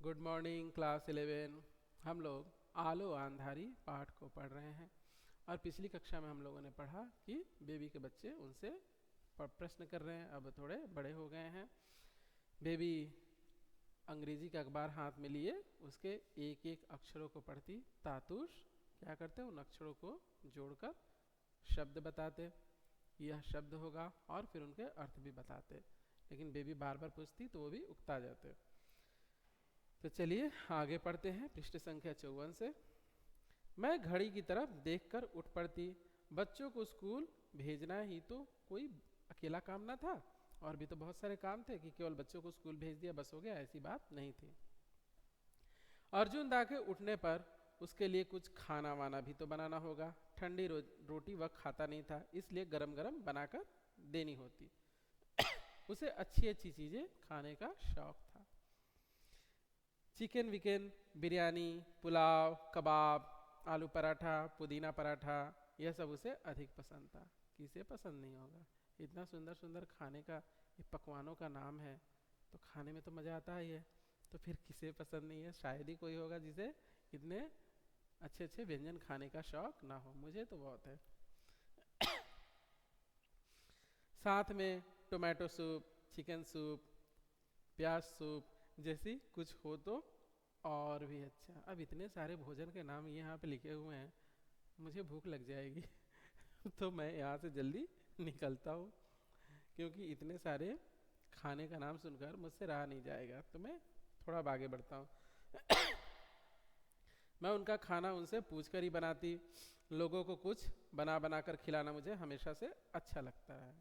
Good morning class 11। हम लोग आलो आंधारी पाठ को पढ़ रहे हैं और पिछली कक्षा में हम लोगों ने पढ़ा कि बेबी के बच्चे उनसे प्रश्न कर रहे हैं। अब थोड़े बड़े हो गए हैं। बेबी अंग्रेजी का अखबार हाथ में लिए उसके एक एक अक्षरों को पढ़ती। तातुश क्या करते उन अक्षरों को जोड़कर शब्द बताते, यह शब्द होगा, और फिर उनके अर्थ भी बताते। लेकिन बेबी बार बार पूछती तो वो भी उकता जाते। तो चलिए आगे पढ़ते हैं पृष्ठ संख्या 54 से। मैं घड़ी की तरफ देखकर उठ पड़ती। बच्चों को स्कूल भेजना ही तो कोई अकेला काम ना था, और भी तो बहुत सारे काम थे कि केवल बच्चों को स्कूल भेज दिया बस हो गया, ऐसी बात नहीं थी। अर्जुन दा के उठने पर उसके लिए कुछ खाना वाना भी तो बनाना होगा। ठंडी रोटी वह खाता नहीं था, इसलिए गरम गरम बनाकर देनी होती। उसे अच्छी अच्छी चीजें खाने का शौक था। चिकन विकन, बिरयानी, पुलाव, कबाब, आलू पराठा, पुदीना पराठा, यह सब उसे अधिक पसंद था। किसे पसंद नहीं होगा? इतना सुंदर सुंदर खाने का ये पकवानों का नाम है तो खाने में तो मज़ा आता ही है। तो फिर किसे पसंद नहीं है? शायद ही कोई होगा जिसे इतने अच्छे अच्छे व्यंजन खाने का शौक ना हो। मुझे तो बहुत है। साथ में टोमेटो सूप, चिकन सूप, प्याज सूप जैसी कुछ हो तो और भी अच्छा। अब इतने सारे भोजन के नाम यहाँ पे लिखे हुए हैं, मुझे भूख लग जाएगी। तो मैं यहाँ से जल्दी निकलता हूँ, क्योंकि इतने सारे खाने का नाम सुनकर मुझसे रहा नहीं जाएगा। तो मैं थोड़ा आगे बढ़ता हूँ। मैं उनका खाना उनसे पूछकर ही बनाती। लोगों को कुछ बना बना कर खिलाना मुझे हमेशा से अच्छा लगता है।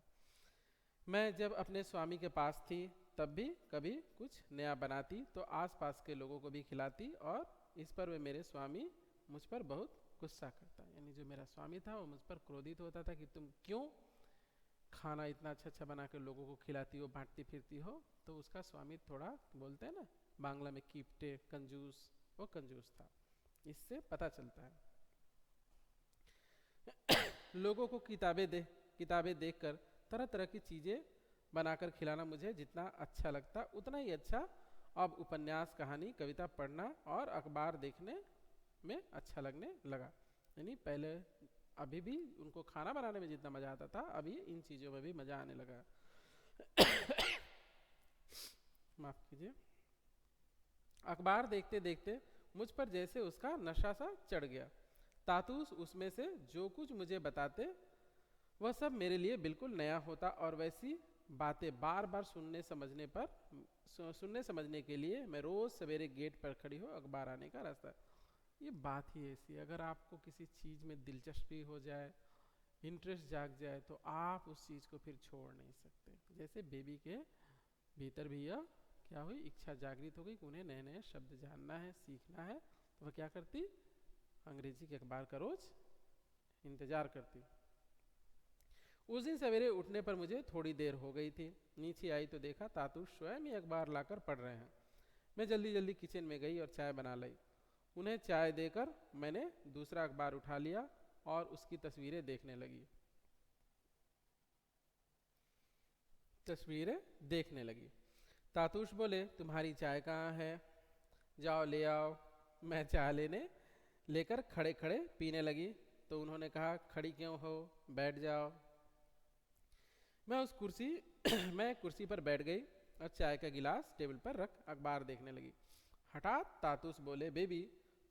मैं जब अपने स्वामी के पास थी तब भी कभी कुछ नया बनाती तो आसपास के लोगों को भी खिलाती, और इस पर वे मेरे स्वामी मुझ पर बहुत गुस्सा करता। यानी जो मेरा स्वामी था वो मुझ पर क्रोधित होता था कि तुम क्यों खाना इतना अच्छा अच्छा बना कर लोगों को खिलाती हो, बांटती फिरती हो। तो उसका स्वामी थोड़ा बोलते हैं ना बांग्ला में कीपटे, कंजूस, वो कंजूस था। इससे पता चलता है। लोगों को किताबें देखकर तरह तरह की चीज़ें बनाकर खिलाना मुझे जितना अच्छा लगता उतना ही अच्छा अब उपन्यास, कहानी, कविता पढ़ना और अखबार देखने में अच्छा लगने लगा। यानी पहले अभी भी उनको खाना बनाने में जितना मज़ा आता था अभी इन चीज़ों में भी मज़ा आने लगा। माफ कीजिए। अखबार देखते देखते मुझ पर जैसे उसका नशा सा चढ़ गया। तातूस उसमें से जो कुछ मुझे बताते वह सब मेरे लिए बिल्कुल नया होता, और वैसी बातें बार बार सुनने समझने के लिए मैं रोज सवेरे गेट पर खड़ी हो अखबार आने का रास्ता। ये बात ही ऐसी है, अगर आपको किसी चीज़ में दिलचस्पी हो जाए, इंटरेस्ट जाग जाए, तो आप उस चीज़ को फिर छोड़ नहीं सकते। जैसे बेबी के भीतर भी यह क्या हुई, इच्छा जागृत हो गई कि उन्हें नए नए शब्द जानना है, सीखना है। तो वह क्या करती, अंग्रेजी के अखबार का रोज इंतजार करती। उस दिन सवेरे उठने पर मुझे थोड़ी देर हो गई थी। नीचे आई तो देखा तातुश स्वयं ही अखबार लाकर पढ़ रहे हैं। मैं जल्दी जल्दी किचन में गई और चाय बना लाई। उन्हें चाय देकर मैंने दूसरा अखबार उठा लिया और उसकी तस्वीरें देखने लगी। तातुश बोले, तुम्हारी चाय कहाँ है? जाओ ले आओ। मैं चाय लेकर खड़े खड़े पीने लगी तो उन्होंने कहा, खड़ी क्यों हो, बैठ जाओ। मैं कुर्सी पर बैठ गई और चाय का गिलास टेबल पर रख अखबार देखने लगी। हठात तातुस बोले, बेबी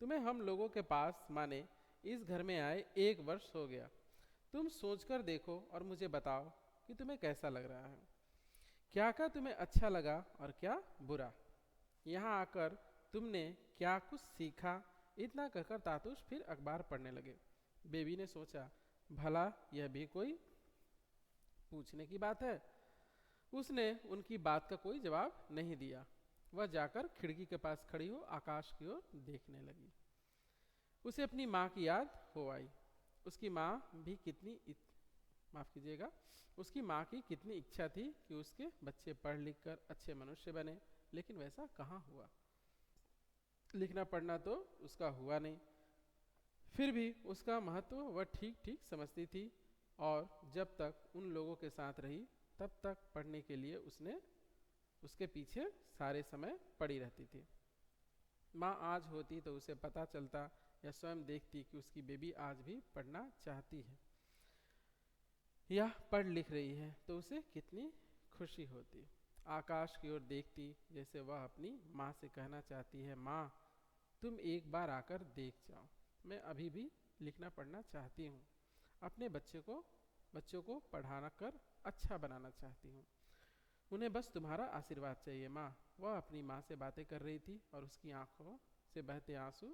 तुम्हें हम लोगों के पास माने इस घर में आए 1 वर्ष हो गया। तुम सोचकर देखो और मुझे बताओ कि तुम्हें कैसा लग रहा है। क्या क्या तुम्हें अच्छा लगा और क्या बुरा? यहाँ आकर तुमने क्या कुछ सीखा? इतना कहकर तातुश फिर अखबार पढ़ने लगे। बेबी ने सोचा, भला यह भी कोई पूछने की बात है। उसने उनकी बात का कोई जवाब नहीं दिया। वह जाकर खिड़की के पास खड़ी हो आकाश की ओर देखने लगी। उसे अपनी माँ की याद हो आई। उसकी माँ भी माफ कीजिएगा, उसकी माँ की कितनी इच्छा थी कि उसके बच्चे पढ़ लिख कर अच्छे मनुष्य बने, लेकिन वैसा कहाँ हुआ। लिखना पढ़ना तो उसका हुआ नहीं। फिर भी उसका महत्व वह ठीक ठीक समझती थी, और जब तक उन लोगों के साथ रही तब तक पढ़ने के लिए उसके पीछे सारे समय पड़ी रहती थी। माँ आज होती तो उसे पता चलता या स्वयं देखती कि उसकी बेबी आज भी पढ़ना चाहती है या पढ़ लिख रही है तो उसे कितनी खुशी होती। आकाश की ओर देखती जैसे वह अपनी माँ से कहना चाहती है, माँ तुम एक बार आकर देख जाओ, मैं अभी भी लिखना पढ़ना चाहती हूँ, अपने बच्चों को पढ़ाना कर अच्छा बनाना चाहती हूँ, उन्हें बस तुम्हारा आशीर्वाद चाहिए माँ। वह अपनी माँ से बातें कर रही थी और उसकी आंखों से बहते आंसू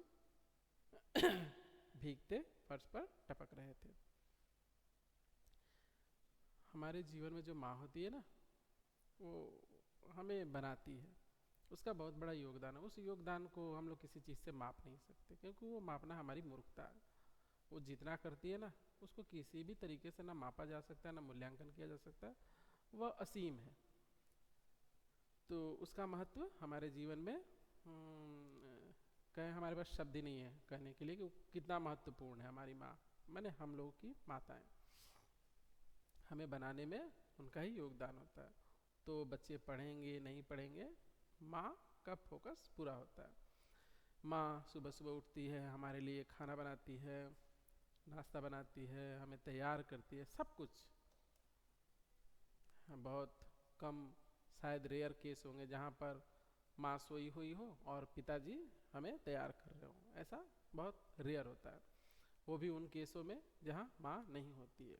भीगते फर्श पर टपक रहे थे। हमारे जीवन में जो माँ होती है ना, वो हमें बनाती है, उसका बहुत बड़ा योगदान है। उस योगदान को हम लोग किसी चीज़ से माप नहीं सकते, क्योंकि वो मापना हमारी मूर्खता है। वो जितना करती है ना, उसको किसी भी तरीके से ना मापा जा सकता है, ना मूल्यांकन किया जा सकता है, वह असीम है। तो उसका महत्व हमारे जीवन में कहें, हमारे पास शब्द ही नहीं है कहने के लिए कि कितना महत्वपूर्ण है हमारी माँ, माने हम लोगों की माताएं। हमें बनाने में उनका ही योगदान होता है। तो बच्चे पढ़ेंगे नहीं पढ़ेंगे, माँ का फोकस पूरा होता है। माँ सुबह सुबह उठती है, हमारे लिए खाना बनाती है, नाश्ता बनाती है, हमें तैयार करती है, सब कुछ। बहुत कम, शायद रेयर केस होंगे जहाँ पर माँ सोई हुई हो और पिताजी हमें तैयार कर रहे हो, ऐसा बहुत रेयर होता है। वो भी उन केसों में जहाँ माँ नहीं होती है।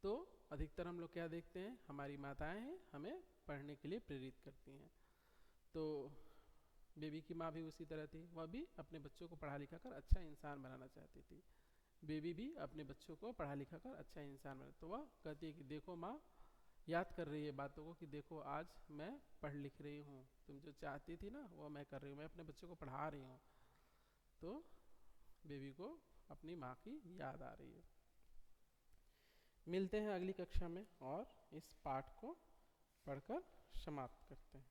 तो अधिकतर हम लोग क्या देखते हैं, हमारी माताएं हैं हमें पढ़ने के लिए प्रेरित करती हैं। तो बेबी की माँ भी उसी तरह थी, वह भी अपने बच्चों को पढ़ा लिखा कर अच्छा इंसान बनाना चाहती थी। बेबी भी अपने बच्चों को पढ़ा लिखा कर अच्छा इंसान बना, तो वह कहती है कि देखो माँ, याद कर रही है बातों को कि देखो आज मैं पढ़ लिख रही हूँ, तुम जो चाहती थी ना वो मैं कर रही हूँ, मैं अपने बच्चों को पढ़ा रही हूँ। तो बेबी को अपनी माँ की याद आ रही है। मिलते हैं अगली कक्षा में और इस पाठ को पढ़कर समाप्त करते हैं।